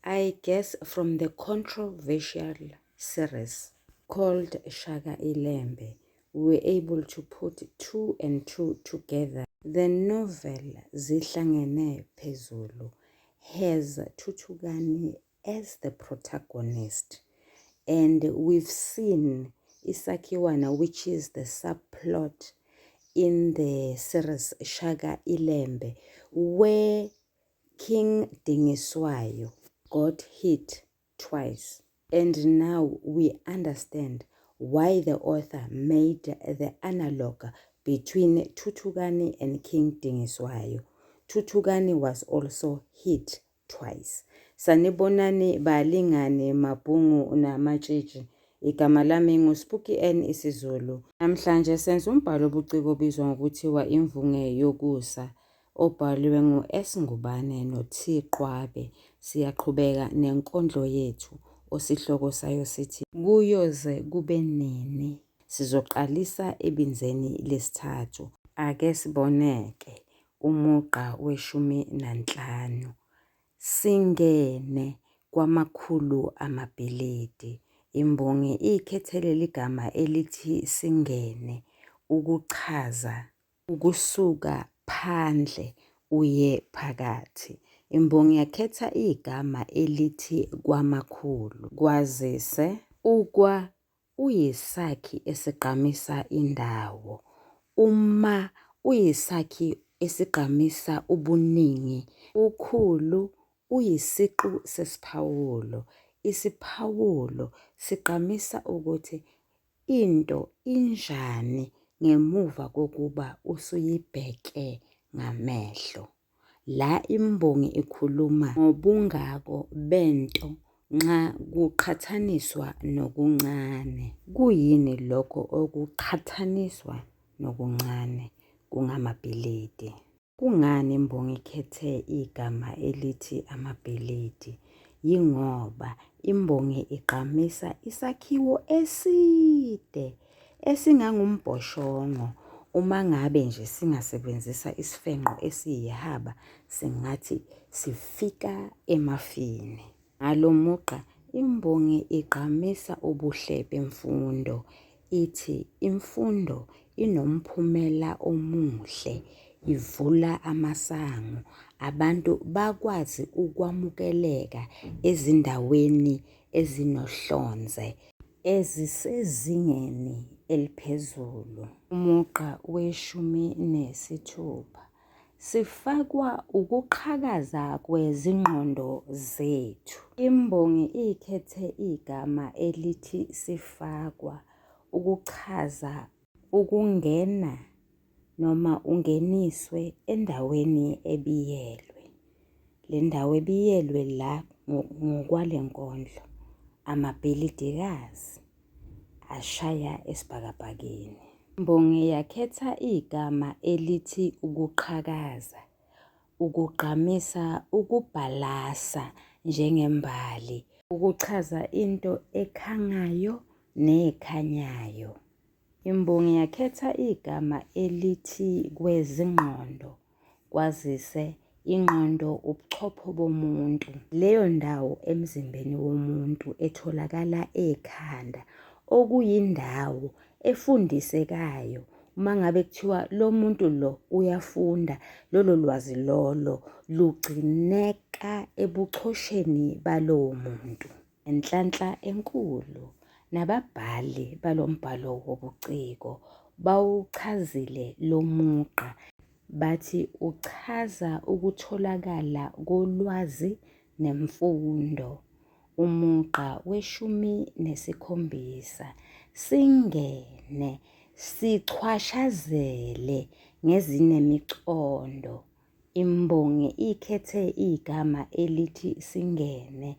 I guess from the controversial series called Shaka Ilembe, we were able to put 2 and 2 together. The novel Zihlangene Phezulu has Thuthukani as the protagonist, and we've seen Isakiwana, which is the subplot in the series Shaka Ilembe, where King Dingiswayo got hit twice. And now we understand why the author made the analog between Thuthukani and King Dingiswayo. Thuthukani was also hit twice. Sanibonani balingane mabhungu namatshitshi. Igama lami nguSpooky N isiZulu. Namhlanje senza umbhalo obuciko obizwa ngokuthiwa imvunge yokusa, obhaliwe ngu-S Ngubane no-T Qwabe. Siyaqhubeka nenkondlo yethu osihloko sayo sithi Kuyoze Kube Nini. Sizoqalisa ebinzeni lesithathu. Ake siboneke umugqa we-15. Singene kwamakhulu amabhilidi. Imbongi ikhethele ligama elithi singene, ukuchaza, ukusuka phandle uye phakathi. Imbongi yakhetha igama elithi kwamakhulu. Kwazise, ukwa uyisakhi esigqamisa indawo. Uma uyisakhi esigqamisa ubuningi. Ukhulu uyisiqu sesiphawulo. Isiphawulo sigqamisa ukuthi into injani ngemuva kokuba usuyibheke ngamehlo. La imbongi ikhuluma ngobungako bento nxa kuqhathaniswa nokuncane. Kuyini lokho okuqhathaniswa nokuncane? Kungamabhilidi. Kungani imbongi ikhethe igama elithi amabhilidi? Yingoba imbongi igqamisa isakhiwo eside esingangumbhoshongo. Uma ngabe nje singasebenzisa isifenqo esiyihaba, singathi sifika emafini. Ngalo mugqa imbongi igqamisa ubuhle bemfundo. Ithi imfundo inomphumela omuhle, ivula amasango. Abantu bakwazi ukwamukeleka ezindaweni ezinohlonze ezisezingeni eliphezulu. Umugqa we-16 sifakwa ukuqhakaza kwezingqondo zethu. Imbongi ikhethe igama elithi sifakwa, ukuchaza ukungena noma ungeniswe endaweni ebiyelwe. Le ndawo ebiyelwe la ngokwale nkondlo, amabhilidikazi ashaya esibhakabhakeni. Imbongi yakhetha igama elithi ukuqhakaza, ukugqamisa ukubhalasa njengembali, ukuchaza into ekhangayo nekhanyayo. Imbongi yakhetha igama elithi kwezingqondo. Kwazise, ingqondo ubuchopho bomuntu. Leyo ndawo emzimbeni womuntu etholakala ekhanda, okuyindawo efundisekayo. Uma ngabe kuthiwa lo muntu lo uyafunda, lolo lwazi lolo lugcineka ebuchosheni balowo muntu. Enhlanhla enkulu nababhali balombhalo wobuciko bawuchazile lo mugqa. Bathi uchaza ukutholakala kolwazi nemfundo. Umugqa we-17 singene, sichwashazele ngezinemicondo. Imbongi ikhethe igama elithi singene,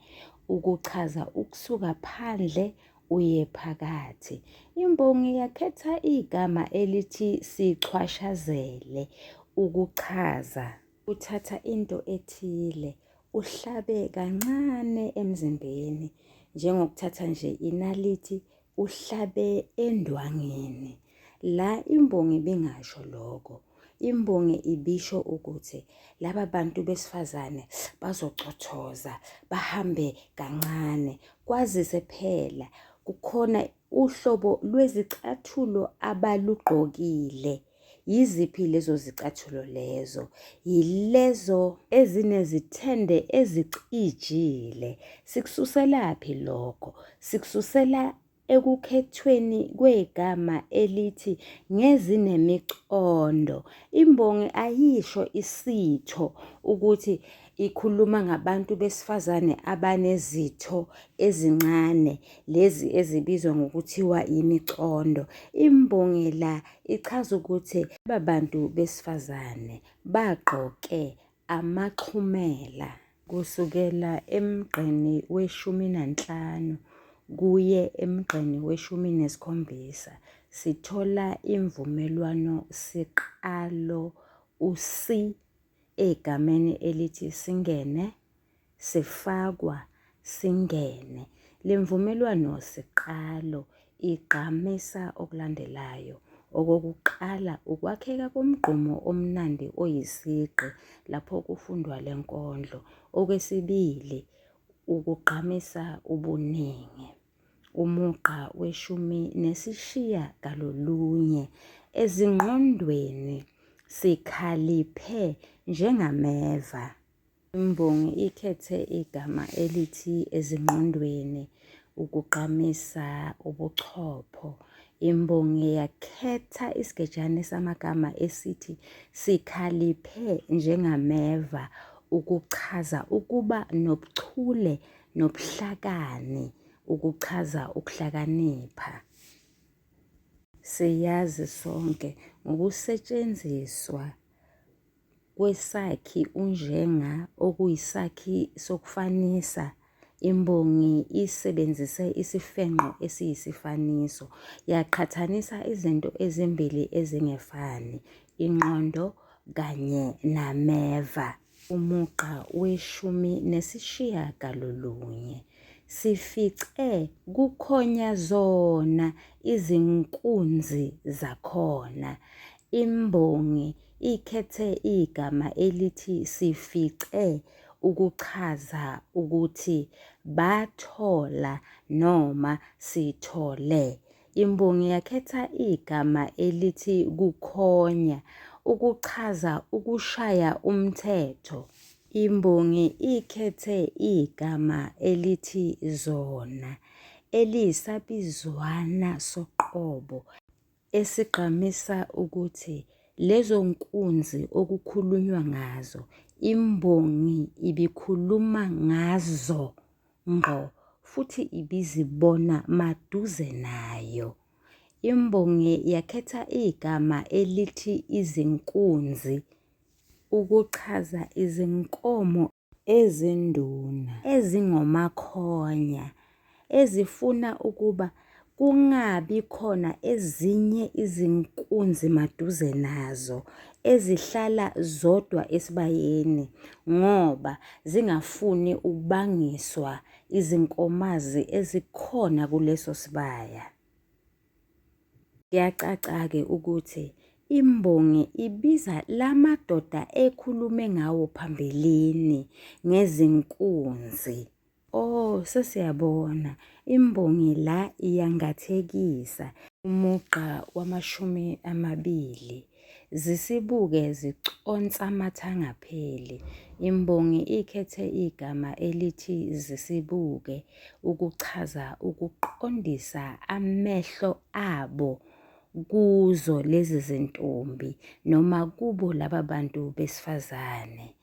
ukuchaza ukusuka phandle uye phakathi. Imbongi yakhetha igama elithi sichwashazele, ukuchaza, uthatha into ethile uhlabe kancane emzimbeni, njengokuthatha nje inalithi uhlabe endwangeni. La imbongi bingasho lokho, Imbongi ibisho ukuthi laba bantu besifazane bazocothoza, bahambe kancane, kwazise phela kukhona uhlobo lwezicathulo abalugqokile. Yiziphi lezo zicathulo lezo? Yilezo ezinezithende ezicijile. Sikususelaphi lokho? Sikususela ekukhethweni kwegama elithi ngezinemicondo. Imbongi ayisho isitho ukuthi ikhuluma ngabantu besifazane abanezitho ezincane, lezi ezibizwa ngokuthiwa imicondo. Imbongi la ichaza ukuthi laba bantu besifazane bagqoke amaxhumela kusukela emgqeni we-15 kuye emgqeni we-17. Sithola imvumelwano siqalo usi egameni elithi singene, sifakwa singene. Le mvumelwano siqalo igqamisa okulandelayo. Okokuqala, ukwakheka komgqumo omnandi oyisigqi lapho kufundwa le nkondlo. Okwesibili, ukugqamisa ubuningi. Umugqa we-19 ezingqondweni sikhaliphe njengameva. Imbongi ikhethe igama elithi ezingqondweni ukugqamisa ubuchopho. Imbongi yakhetha isigejane samagama esithi sikhaliphe njengameva ukuchaza ukuba nobuchule nobuhlakani, ukuchaza ukuhlakanipha. Siyazi sonke ngokusetshenziswa kwesakhi unjenga okuyisakhi sokufanisa. Imbongi isebenzise isifenqo esiyisifaniso, yaqhathanisa izinto ezimbili ezingefani, ingqondo kanye nameva. Umugqa we-19 sifice kukhonya zona izinkunzi zakhona. Imbongi ikhethe igama elithi sifice ukuchaza ukuthi bathola noma sithole. Imbongi yakhetha igama elithi kukhonya ukuchaza ukushaya umthetho. Imbongi ikhethe igama elithi zona eliyisabizwana soqobo esigqamisa ukuthi lezo nkunzi okukhulunywa ngazo, imbongi ibikhuluma ngazo ngqo futhi ibizibona maduze nayo. Imbongi yakhetha igama elithi izinkunzi ukuchaza izinkomo ezinduna ezingomakhonya ezifuna ukuba kungabi khona ezinye izinkunzi maduze nazo ezihlala zodwa esibayeni ngoba zingafuni ukubangiswa izinkomazi ezikhona kuleso sibaya. Kuyacaca-ke ukuthi imbongi ibiza lamadoda ekhulume ngawo phambilini ngezinkunzi. Sesiyabona, imbongi la iyangathekisa. Umugqa wama-20 zisibuke ziconsa amathangapheli. Imbongi ikhethe igama elithi zisibuke ukuchaza ukuqondisa amehlo abo kuzo lezi zintombi noma kubo laba bantu besifazane.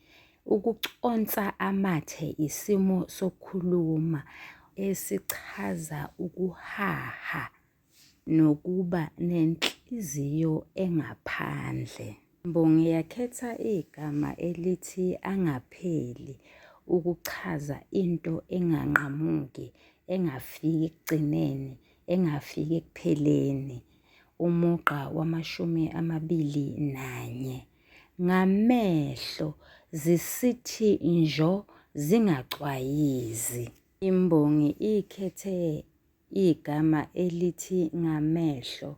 Ukuconsa amathe isimo sokukhuluma esichaza ukuhaha nokuba nenhliziyo engaphandle. Imbongi yakhetha igama elithi angapheli ukuchaza into enganqamuki, engafiki ekugcineni, engafiki ekupheleni. Umugqa wama-21 ngamehlo zisithi njo zingacwayizi. Imbongi ikhethe igama elithi ngamehlo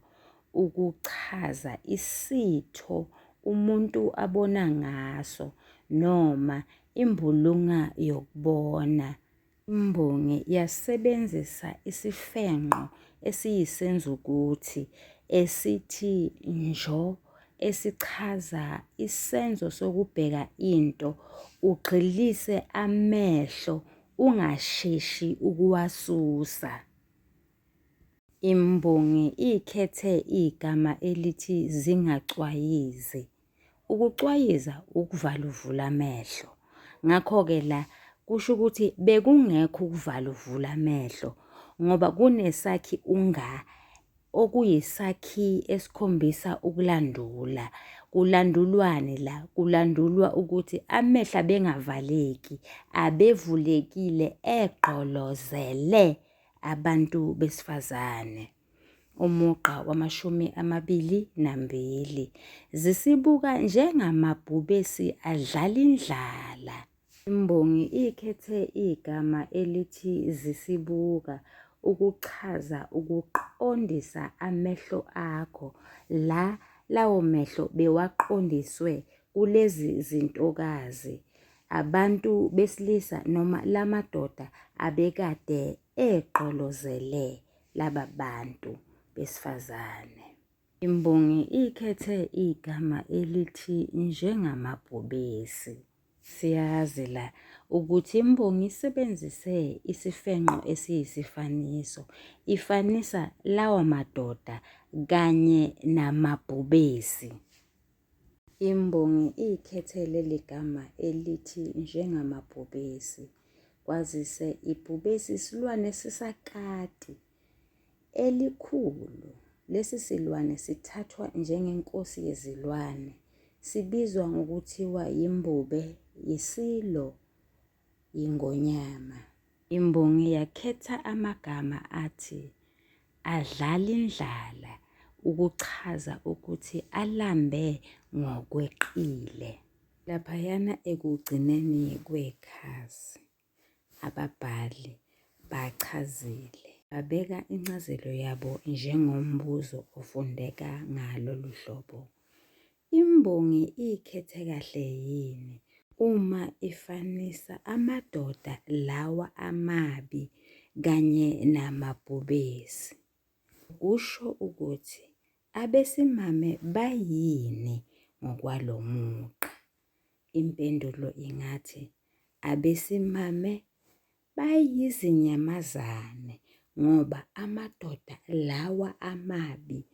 ukuchaza isitho umuntu abona ngaso noma imbulunga yokubona. Imbongi yasebenzisa isifenqo esiyisenzukuthi esithi njo esichaza isenzo sokubheka into ugxilise amehlo ungasheshi ukuwasusa. Imbongi ikhethe igama elithi zingacwayizi. Ukucwayiza ukuvala uvula amehlo. Ngakho-ke la kusho ukuthi bekungekho ukuvala uvula amehlo ngoba kunesakhi unga okuyisakhi esikhombisa ukulandula. Kulandulwane la, kulandulwa ukuthi amehlo abengavaleki, abevulekile egqolozele abantu besifazane. Umugqa wama-22 zisibuka njengamabhubesi adlala indlala. Imbongi ikhethe igama elithi zisibuka ukuchaza ukuqondisa amehlo akho la lawo mehlo bewaqondiswe kulezi zintokazi, abantu besilisa noma lamadoda abekade egqolozele laba bantu besifazane. Imbongi ikhethe igama elithi njengamabhubesi. Siyazi la ukuthi imbongi isebenzise isifenqo esiyisifaniso. Ifanisa lawa madoda kanye namabhubesi. Imbongi ikhethe leli gama elithi njengamabhubesi. Kwazise ibhubesi isilwane sisakati elikhulu. Lesi silwane sithathwa njengenkosi yezilwane. Sibizwa ngokuthiwa yimbube, yisilo, yingonyama. Imbongi yakhetha amagama athi adlala indlala ukuchaza ukuthi alambe ngokweqile. Laphayana ekugcineni kwekhasi ababhali bachazile, babeka incazelo yabo njengombuzo ofundeka ngalolu hlobo. Imbongi ikhethe kahle yini uma ifanisa amadoda lawa amabi kanye namabhubesi? Kusho ukuthi abesimame bayini ngokwalo mugqa? Impendulo ingathi abesimame bayizinyamazane ngoba amadoda lawa amabi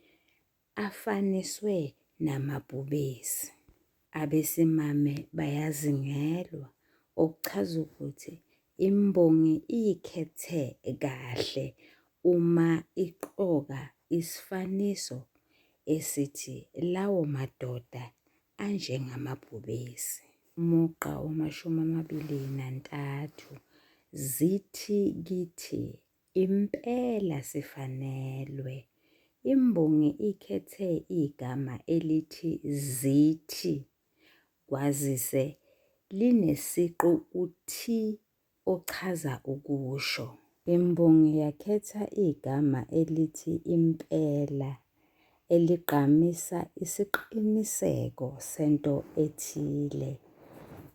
afaniswe namabhubesi. Abesimame bayazingelwa, okuchaza ukuthi imbongi ikhethe kahle uma iqoka isifaniso esithi lawo madoda anjengamabhubesi. Umugqa wama-23 zithi kithi impela sifanelwe. Imbongi ikhethe igama elithi zithi. Kwazise linesiqu uthi ochaza ukusho. Imbongi yakhetha igama elithi impela eligqamisa isiqiniseko sento ethile.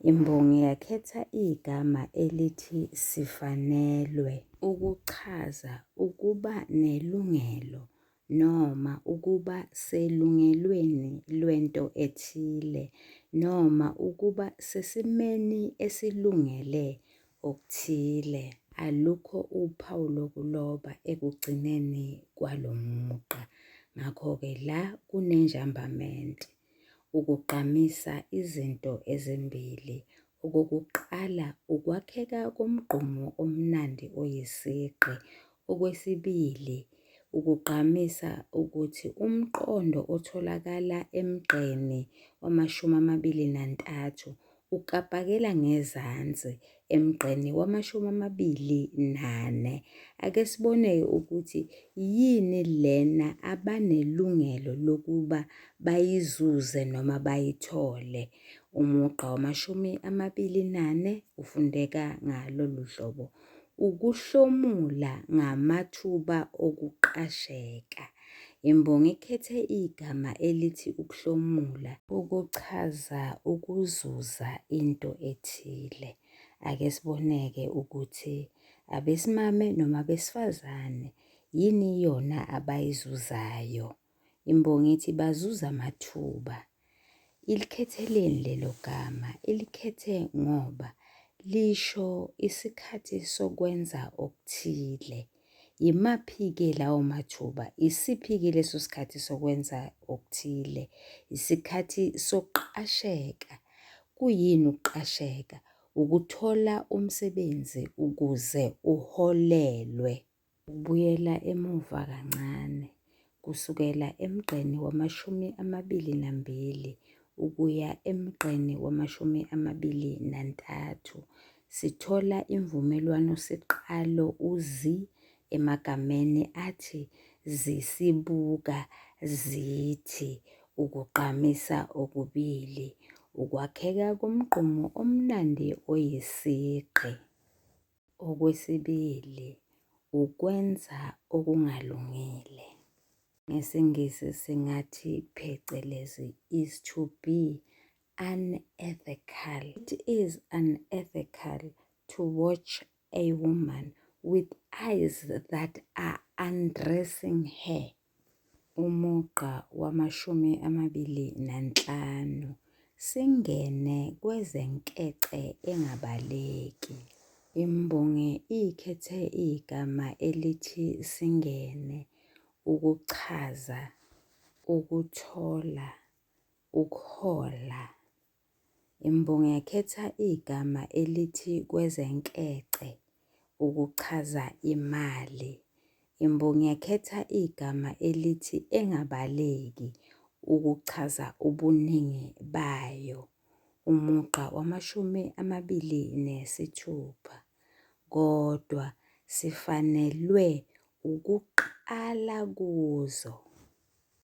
Imbongi yakhetha igama elithi sifanelwe ukuchaza ukuba nelungelo noma ukuba selungelweni lwento ethile noma ukuba sesimeni esilungele okuthile. Alukho uphawu lokuloba ekugcineni kwalo mugqa. Ngakho-ke la kunenjambamente ukugqamisa izinto ezimbili. Okokuqala, ukwakheka komgqumo omnandi oyisigqi. Okwesibili, ukugqamisa ukuthi umqondo otholakala emgqeni wama-23 ukapakela ngezansi emgqeni wama-24. Ake sibone ukuthi yini lena abanelungelo lokuba bayizuze noma bayithole. Umugqa wama-24 ufundeka ngalolu hlobo. Ukuhlomula ngamathuba okuqasheka. Imbongi ikhethe igama elithi ukuhlomula ukuchaza ukuzuza into ethile. Ake siboneke ukuthi abesimame noma abesifazane yini yona abayizuzayo. Imbongi ithi bazuza amathuba. Ilikhetheleni lelo gama? Ilikhethe ngoba lisho isikhathi sokwenza okuthile. Yimaphi-ke lawo mathuba? Isiphi-ke leso sikhathi sokwenza okuthile? Isikhathi sokuqasheka. Kuyini ukuqasheka? Ukuthola umsebenzi ukuze uholelwe. Ukubuyela emuva kancane, kusukela emgqeni wama-22 ukuya emgqeni wama-23, sithola imvumelwano siqalo uzi emagameni athi zisibuka, zithi, ukugqamisa okubili, ukwakheka komgqumo omnandi oyisigqi. Okwesibili, ukwenza okungalungile. NgesiNgisi singathi phecelezi is to be unethical. It is unethical to watch a woman with eyes that are undressing her. Umugqa wama-25, singene kwezenkece engabaleki. Imbongi ikhethe igama elithi singene, ukuchaza, ukuthola, ukuhola. Imbongi yakhetha igama elithi kwezenkece, ukuchaza imali. Imbongi yakhetha igama elithi engabaleki, ukuchaza ubuningi bayo. Umugqa wama-26, kodwa sifanelwe ukuqala kuzo.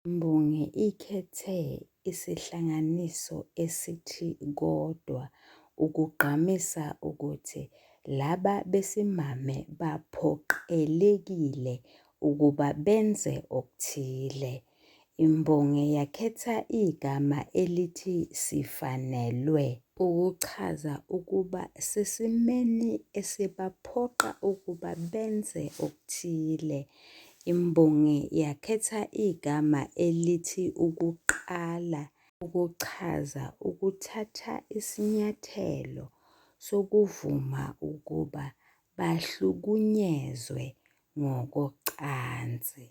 Imbongi ikhethe isihlanganiso esithi kodwa ukugqamisa ukuthi laba besimame baphoqelekile ukuba benze okuthile. Imbongi yakhetha igama elithi sifanelwe ukuchaza ukuba sesimeni esibaphoqa ukuba benze okuthile. Imbongi yakhetha igama elithi ukuqala ukuchaza ukuthatha isinyathelo sokuvuma ukuba bahlukunyezwe ngokocansi.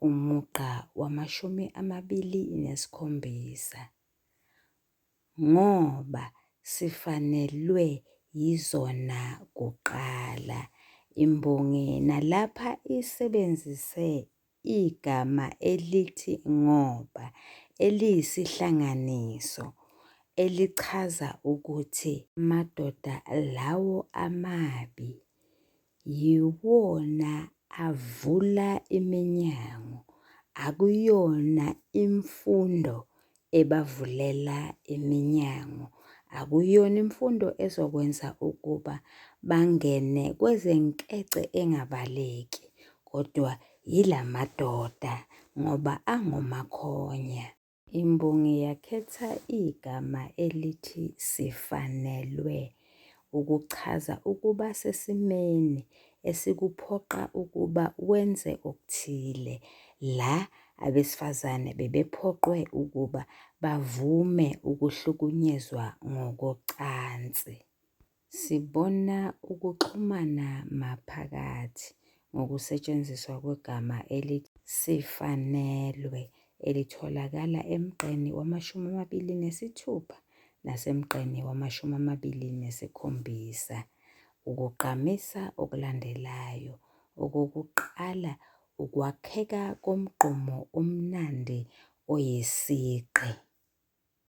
Umugqa wama-27, ngoba sifanelwe yizona kuqala. Imbongi nalapha isebenzise igama elithi ngoba eliyisihlanganiso elichaza ukuthi amadoda lawo amabi yiwona avula iminyango, akuyona imfundo ebavulela iminyango, akuyona imfundo ezokwenza ukuba bangene kwezenkece engabaleki, kodwa yila madoda ngoba angomakhonya. Imbongi yakhetha igama elithi sifanelwe ukuchaza ukuba sesimeni esikuphoqa ukuba wenze okuthile, la abesifazane bebephoqwe ukuba bavume ukuhlukunyezwa ngokocansi. Sibona ukuxhumana maphakathi ngokusetshenziswa kwegama elithi sifanelwe elitholakala emgqeni wama-26 nasemgqeni wama-27. Ukugqamisa okulandelayo. Okokuqala, ukwakheka komgqumo omnandi oyisigqi.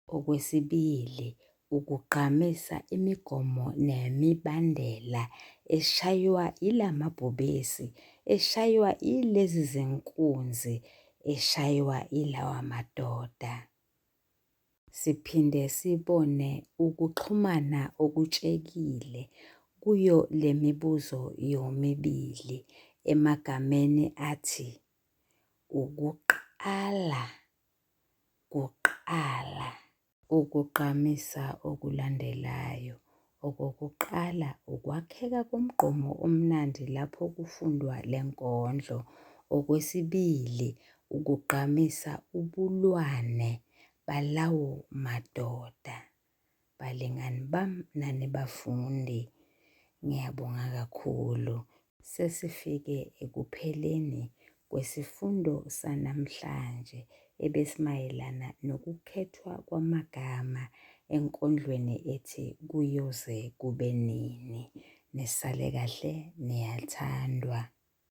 Okwesibili, ukugqamisa imigomo nemibandela eshaywa ilamabhubesi, eshaywa ilezi zinkunzi, eshaywa ilawa madoda. Siphinde sibone ukuxhumana okutshekile kuyo le mibuzo yomibili emagameni athi ukuqala, kuqala. Ukugqamisa okulandelayo. Okokuqala, ukwakheka komgqomo omnandi lapho kufundwa le nkondlo. Okwesibili, ukugqamisa ubulwane balawo madoda. Balingani bami nani bafundi, ngiyabonga kakhulu. Sesifike ekupheleni kwesifundo sanamhlanje ebesimayelana nokukhethwa kwamagama enkondlweni ethi Kuyoze Kube Nini. Nisale kahle, niyathandwa.